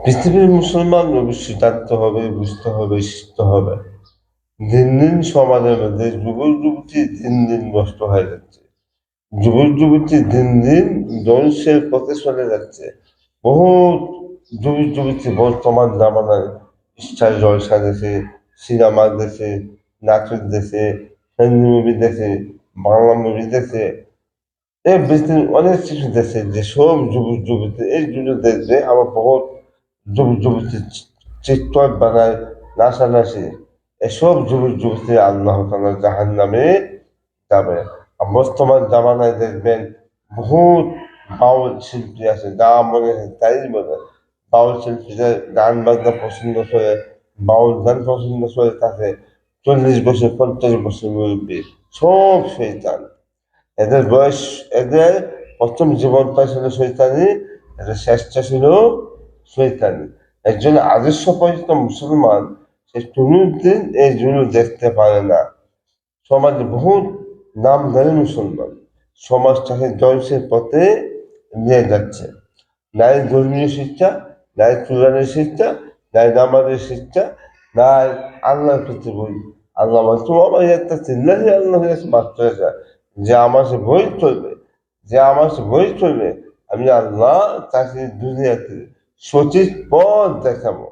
পৃথিবীর মুসলমান অবশ্যই জানতে হবে, বুঝতে হবে, শিখতে হবে। দিন দিন সমাজের মধ্যে যুবক যুবতী দিন দিন নষ্ট হয়ে যাচ্ছে। যুবক যুবতী দিন দিন ধ্বংসের পথে চলে যাচ্ছে। বহু যুবক যুবতী বর্তমান জামানায় স্টার জলসা দেখে, সিনেমা দেখে, নাটক দেখে, হিন্দি মুভি দেখে, বাংলা মুভি দেখে, অনেক কিছু দেখে। যে সব যুবক যুবতী এইগুলো দেখবে, আমার বহুত যুবক যুবতী চিৎকার বানায়, নাচানাচি, এসব যুবক যুবতী আল্লাহ তাআলা জাহান্নামে যাবে। আর বর্তমান জামানায় দেখবেন বহুত বাউল শিল্পী আছে, যা মনে হয় তাই বলে। বাউল শিল্পীরা গান বাজনা পছন্দ করে, বাউল গান পছন্দ করে থাকে। 40 বছর 50 বছর মুরব্বী, সব শয়তান। এদের বয়স, এদের প্রথম জীবনটা ছিল শৈতানি, এদের শেষটা ছিল শৈতানি। একজন আদর্শ পরিচিত মুসলমান সে কোনোদিন এই জুলুম দেখতে পারে না। সমাজে বহুত নামধারী মুসলমান সমাজটাকে ধ্বংসের পথে নিয়ে যাচ্ছে। নাই ধর্মীয় শিক্ষা, নাই কোরআনের শিক্ষা, নাই নামাজের শিক্ষা, নাই আল্লাহর প্রতি বই। আল্লাহ মাত্র আমার একটা চিল্লাহি আল্লাহ মাত্র এটা, যে আমার সে বই চলবে, যে আমার সে বই চলবে, আমি আল্লাহ তাকে দুনিয়াতে সঠিক পথ দেখাবো।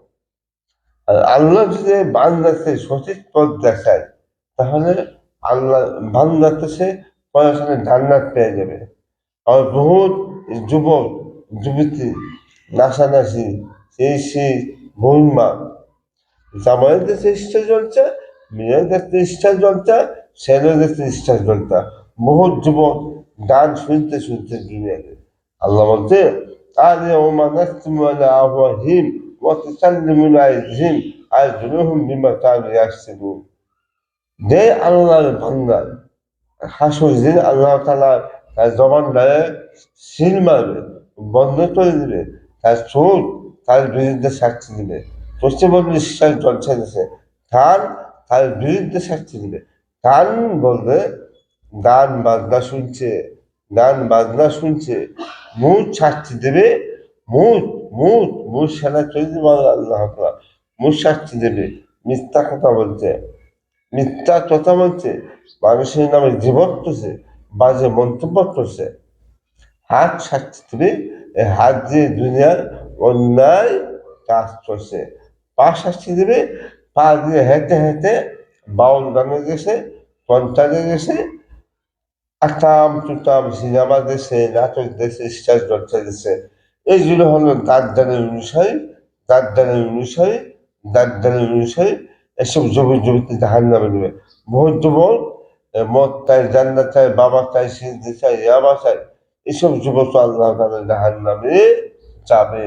আর আল্লাহ যদি বান্দাকে সঠিক পথ দেখায়, তাহলে আল্লাহ বান্দাকে সে পড়াশোনা জান্নাত পেয়ে যাবে। আর বহুত যুবক যুবতী নাচানাচি, সেই বহিমা, জামাইয়ের দেশে ইচ্ছা চলছে, মেয়ের দেখতে ইচ্ছা চলছে, ছেলের দেখতে ইচ্ছা চলছে। বহুত যুবক গান শুনতে শুনতে দুনিয়াতে। আল্লাহ বলছে আর ওমা নাস্তিমু আলা আফওয়াহিম ওয়া তুকাল্লিমুনা আইদিহিম আরজুলুহুম বিমা কানু ইয়াকসিবুন। যে আল্লাহর বান্দা হাসর দিন আল্লাহ তাআলা তার জবানটাকে সিল মারবে, বন্ধ করে দিবে, তার চোখ তার বিরুদ্ধে সাক্ষী দিবে। পশ্চিমবঙ্গ বিশ্বাস জলসা দিছে, কান তার বিরুদ্ধে সাক্ষী দিবে। কান বলবে গান বাজনা শুনছে, গান বাজনা শুনছে, মুখ সাক্ষী দেবে, মুখ মুখ সেনা চলে দিবে আল্লাহ তাআলা, মুখ সাক্ষী দেবে, মিথ্যা কথা বলছে, মিথ্যা কথা বলছে, মানুষের নামে জীবন করছে, বাজে মন্তব্য করছে। হাত সাক্ষী দেবে, এই হাত দিয়ে দুনিয়ার অন্যায় কাজ করছে। পা সাক্ষী দেবে, পা দিয়ে হেঁটে হেঁটে বাউল গানে গেছে, কন্টানে গেছে, আকাম টুকাম সিনেমা দেশে, নাটক দেশে, স্টার জলসা দেশে। এইগুলো হলো দাঁড়ানোর বিষয়, দাঁড়ানোর বিষয়, দাঁড়ানোর বিষয়। এসব যুবক যুবতী জাহান নামে দেবে। বহু যুবক মদ চাই, জান্নাত চাই, বাবা চাই, সিদ্ধি চাই, ইয়াবা চাই, এসব যুবক আল্লাহ তাআলা জাহান নামে যাবে।